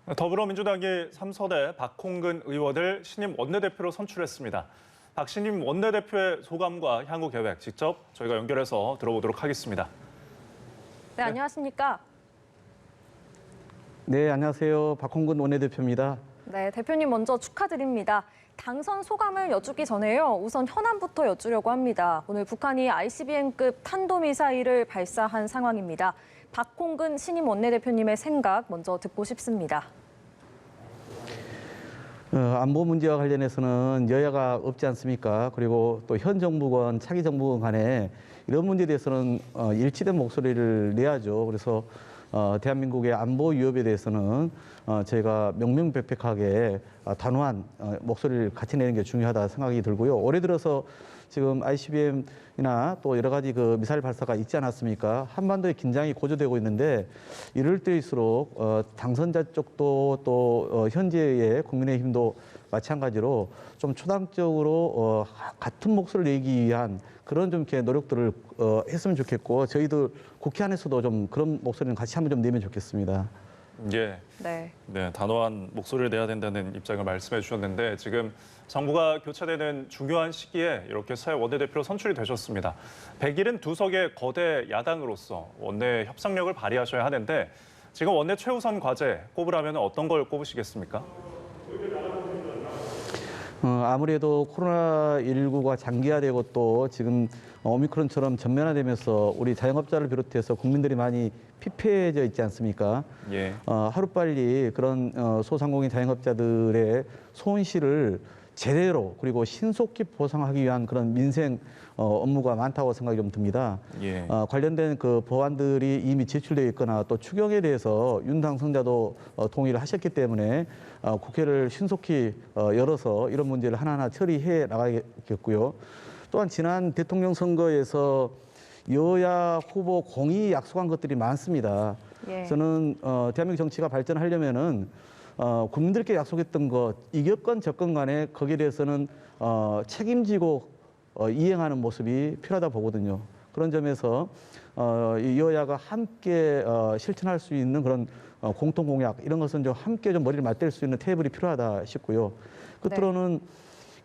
더불어민주당이 3서대 박홍근 의원을 신임 원내대표로 선출했습니다. 박 신임 원내대표의 소감과 향후 계획 직접 저희가 연결해서 들어보도록 하겠습니다. 네, 안녕하십니까? 네, 안녕하세요. 박홍근 원내대표입니다. 네, 대표님 먼저 축하드립니다. 당선 소감을 여쭙기 전에요. 우선 현안부터 여쭈려고 합니다. 오늘 북한이 ICBM급 탄도미사일을 발사한 상황입니다. 박홍근 신임 원내대표님의 생각 먼저 듣고 싶습니다. 안보 문제와 관련해서는 여야가 없지 않습니까? 그리고 또 현 정부건 차기 정부건 간에 이런 문제에 대해서는 일치된 목소리를 내야죠. 그래서 대한민국의 안보 위협에 대해서는 저희가 명명백백하게 단호한 목소리를 같이 내는 게 중요하다 생각이 들고요. 올해 들어서 지금 ICBM이나 또 여러 가지 그 미사일 발사가 있지 않았습니까? 한반도의 긴장이 고조되고 있는데 이럴 때일수록 당선자 쪽도 또 현재의 국민의힘도 마찬가지로 좀 초당적으로 같은 목소리를 내기 위한 그런 좀 이렇게 노력들을 했으면 좋겠고 저희들 국회 안에서도 좀 그런 목소리는 같이 한번 좀 내면 좋겠습니다. 예. 네. 네, 단호한 목소리를 내야 된다는 입장을 말씀해 주셨는데 지금 정부가 교체되는 중요한 시기에 이렇게 새 원내대표로 선출이 되셨습니다. 172석의 거대 야당으로서 원내 협상력을 발휘하셔야 하는데 지금 원내 최우선 과제 꼽으라면 어떤 걸 꼽으시겠습니까? 아무래도 코로나19가 장기화되고 또 지금 오미크론처럼 전면화되면서 우리 자영업자를 비롯해서 국민들이 많이 피폐해져 있지 않습니까? 예. 하루빨리 그런 소상공인 자영업자들의 손실을 제대로 그리고 신속히 보상하기 위한 그런 민생 업무가 많다고 생각이 좀 듭니다. 예. 관련된 그 법안들이 이미 제출되어 있거나 또 추경에 대해서 윤 당선자도 동의를 하셨기 때문에 국회를 신속히 열어서 이런 문제를 하나하나 처리해 나가겠고요. 또한 지난 대통령 선거에서 여야 후보 공이 약속한 것들이 많습니다. 예. 저는 대한민국 정치가 발전하려면은 국민들께 약속했던 것 이겼건 졌건 간에 거기에 대해서는 책임지고 이행하는 모습이 필요하다 보거든요. 그런 점에서 이 여야가 함께 실천할 수 있는 그런 공통 공약 이런 것은 좀 함께 좀 머리를 맞댈 수 있는 테이블이 필요하다 싶고요. 끝으로는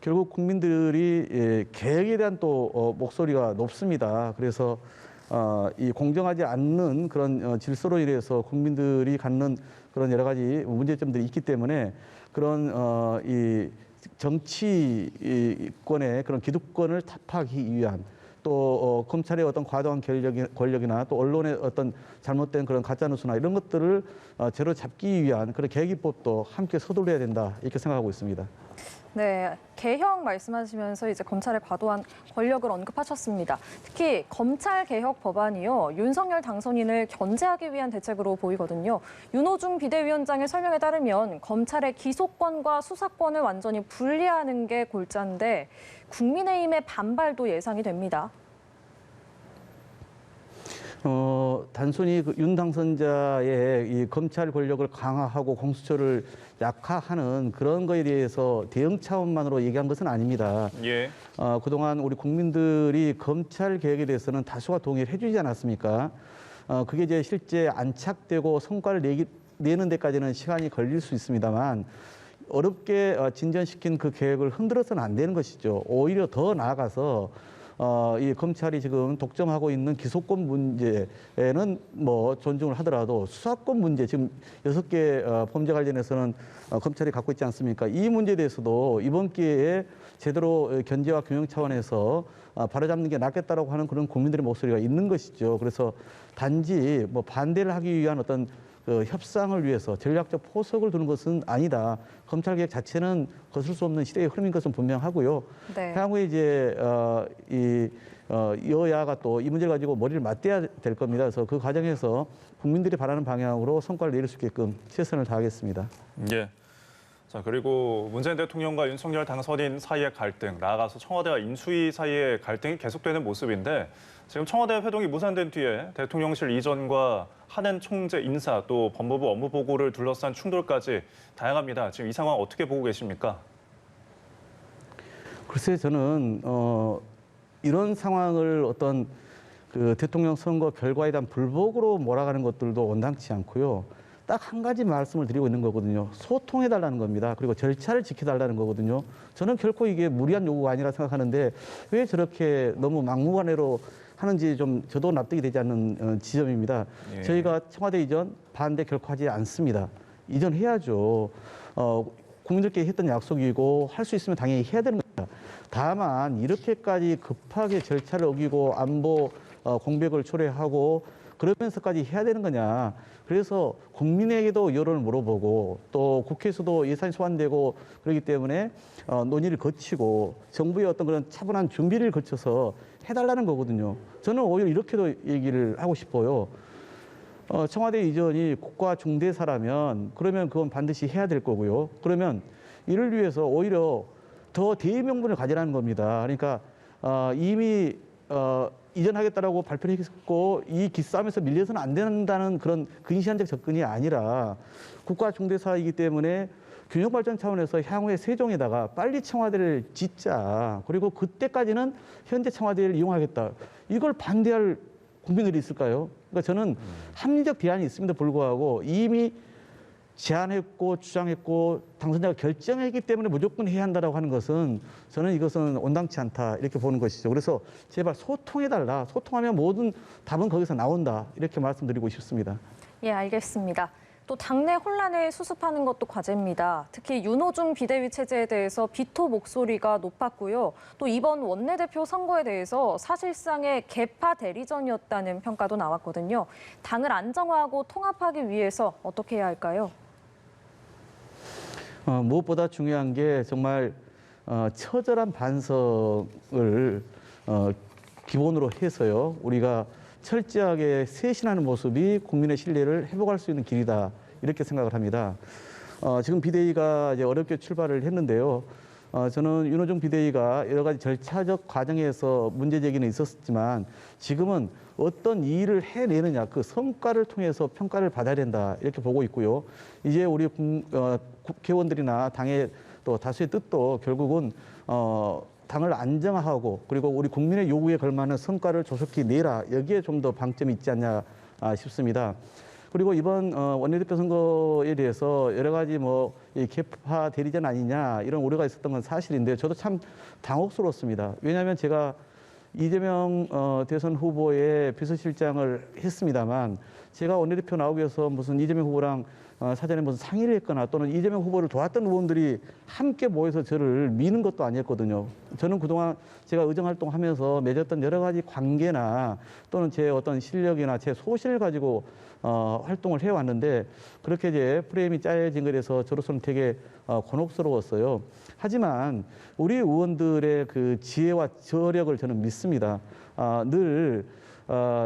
결국 국민들이 계획에 대한 또 목소리가 높습니다. 그래서 이 공정하지 않는 그런 질서로 인해서 국민들이 갖는 그런 여러 가지 문제점들이 있기 때문에 그런 이 정치권의 그런 기득권을 타파하기 위한 또 검찰의 어떤 과도한 권력이나 또 언론의 어떤 잘못된 그런 가짜뉴스나 이런 것들을 제로 잡기 위한 그런 계기법도 함께 서둘러야 된다 이렇게 생각하고 있습니다. 네, 개혁 말씀하시면서 이제 검찰의 과도한 권력을 언급하셨습니다. 특히 검찰 개혁 법안이요, 윤석열 당선인을 견제하기 위한 대책으로 보이거든요. 윤호중 비대위원장의 설명에 따르면 검찰의 기소권과 수사권을 완전히 분리하는 게 골자인데 국민의힘의 반발도 예상이 됩니다. 단순히 그 윤 당선자의 이 검찰 권력을 강화하고 공수처를 약화하는 그런 거에 대해서 대응 차원만으로 얘기한 것은 아닙니다. 예. 그동안 우리 국민들이 검찰 개혁에 대해서는 다수가 동의를 해주지 않았습니까? 그게 이제 실제 안착되고 성과를 내는 데까지는 시간이 걸릴 수 있습니다만 어렵게 진전시킨 그 계획을 흔들어서는 안 되는 것이죠. 오히려 더 나아가서 이 검찰이 지금 독점하고 있는 기소권 문제에는 뭐 존중을 하더라도 수사권 문제 지금 6개 범죄 관련해서는 검찰이 갖고 있지 않습니까? 이 문제에 대해서도 이번 기회에 제대로 견제와 규명 차원에서 바로잡는 게 낫겠다라고 하는 그런 국민들의 목소리가 있는 것이죠. 그래서 단지 뭐 반대를 하기 위한 어떤 그 협상을 위해서 전략적 포석을 두는 것은 아니다. 검찰 개혁 자체는 거슬 수 없는 시대의 흐름인 것은 분명하고요. 네. 향후에 이제 여야가 또 이 문제를 가지고 머리를 맞대야 될 겁니다. 그래서 그 과정에서 국민들이 바라는 방향으로 성과를 내릴 수 있게끔 최선을 다하겠습니다. 예. 자, 그리고 문재인 대통령과 윤석열 당선인 사이의 갈등, 나아가서 청와대와 인수위 사이의 갈등이 계속되는 모습인데 지금 청와대 회동이 무산된 뒤에 대통령실 이전과 한은 총재 인사 또 법무부 업무 보고를 둘러싼 충돌까지 다양합니다. 지금 이 상황 어떻게 보고 계십니까? 글쎄 저는 이런 상황을 어떤 그 대통령 선거 결과에 대한 불복으로 몰아가는 것들도 온당치 않고요. 딱 한 가지 말씀을 드리고 있는 거거든요. 소통해달라는 겁니다. 그리고 절차를 지켜달라는 거거든요. 저는 결코 이게 무리한 요구가 아니라 생각하는데 왜 저렇게 너무 막무가내로 하는지 좀 저도 납득이 되지 않는 지점입니다. 예. 저희가 청와대 이전 반대 결코 하지 않습니다. 이전해야죠. 국민들께 했던 약속이고 할 수 있으면 당연히 해야 되는 겁니다. 다만 이렇게까지 급하게 절차를 어기고 안보 공백을 초래하고 그러면서까지 해야 되는 거냐. 그래서 국민에게도 여론을 물어보고 또 국회에서도 예산이 소환되고 그렇기 때문에 논의를 거치고 정부의 어떤 그런 차분한 준비를 거쳐서 해달라는 거거든요. 저는 오히려 이렇게도 얘기를 하고 싶어요. 청와대 이전이 국가 중대사라면 그러면 그건 반드시 해야 될 거고요. 그러면 이를 위해서 오히려 더 대의명분을 가지라는 겁니다. 그러니까 이미 이전하겠다라고 발표를 했고 이 기싸움에서 밀려서는 안 된다는 그런 근시안적 접근이 아니라 국가 중대사이기 때문에 균형 발전 차원에서 향후에 세종에다가 빨리 청와대를 짓자. 그리고 그때까지는 현재 청와대를 이용하겠다. 이걸 반대할 국민들이 있을까요? 그러니까 저는 합리적 대안이 있음에도 불구하고 이미 제안했고 주장했고 당선자가 결정했기 때문에 무조건 해야 한다라고 하는 것은 저는 이것은 온당치 않다 이렇게 보는 것이죠. 그래서 제발 소통해달라. 소통하면 모든 답은 거기서 나온다. 이렇게 말씀드리고 싶습니다. 예, 알겠습니다. 또 당내 혼란을 수습하는 것도 과제입니다. 특히 윤호중 비대위 체제에 대해서 비토 목소리가 높았고요. 또 이번 원내대표 선거에 대해서 사실상의 개파 대리전이었다는 평가도 나왔거든요. 당을 안정화하고 통합하기 위해서 어떻게 해야 할까요? 무엇보다 중요한 게 정말 처절한 반성을 기본으로 해서요. 우리가 철저하게 쇄신하는 모습이 국민의 신뢰를 회복할 수 있는 길이다. 이렇게 생각을 합니다. 지금 비대위가 이제 어렵게 출발을 했는데요. 저는 윤호중 비대위가 여러 가지 절차적 과정에서 문제 제기는 있었지만 지금은 어떤 일을 해내느냐 그 성과를 통해서 평가를 받아야 된다 이렇게 보고 있고요. 이제 우리 국회의원들이나 당의 또 다수의 뜻도 결국은 당을 안정화하고 그리고 우리 국민의 요구에 걸맞는 성과를 조속히 내라 여기에 좀 더 방점이 있지 않냐 싶습니다. 그리고 이번 원내대표 선거에 대해서 여러 가지 이 개파 대리전 아니냐 이런 우려가 있었던 건 사실인데 저도 참 당혹스러웠습니다. 왜냐하면 제가 이재명 대선 후보의 비서실장을 했습니다만 제가 원내대표 나오기 위해서 무슨 이재명 후보랑 사전에 무슨 상의를 했거나 또는 이재명 후보를 도왔던 의원들이 함께 모여서 저를 미는 것도 아니었거든요. 저는 그동안 제가 의정활동하면서 맺었던 여러 가지 관계나 또는 제 어떤 실력이나 제 소신을 가지고 활동을 해왔는데 그렇게 이제 프레임이 짜여진 것에 대해서 저로서는 되게 곤혹스러웠어요. 하지만 우리 의원들의 그 지혜와 저력을 저는 믿습니다. 늘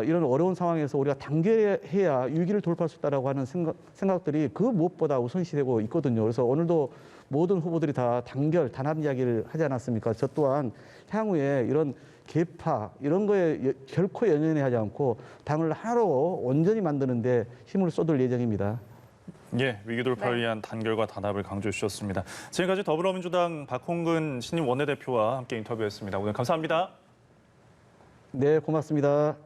이런 어려운 상황에서 우리가 단결해야 위기를 돌파할 수 있다라고 하는 생각들이 그 무엇보다 우선시되고 있거든요. 그래서 오늘도 모든 후보들이 다 단결, 단합 이야기를 하지 않았습니까? 저 또한 향후에 이런 개파 이런 거에 결코 연연하지 않고 당을 하나로 온전히 만드는 데 힘을 쏟을 예정입니다. 예, 위기 돌파를 위한 단결과 단합을 강조해 주셨습니다. 지금까지 더불어민주당 박홍근 신임 원내대표와 함께 인터뷰했습니다. 오늘 감사합니다. 네, 고맙습니다.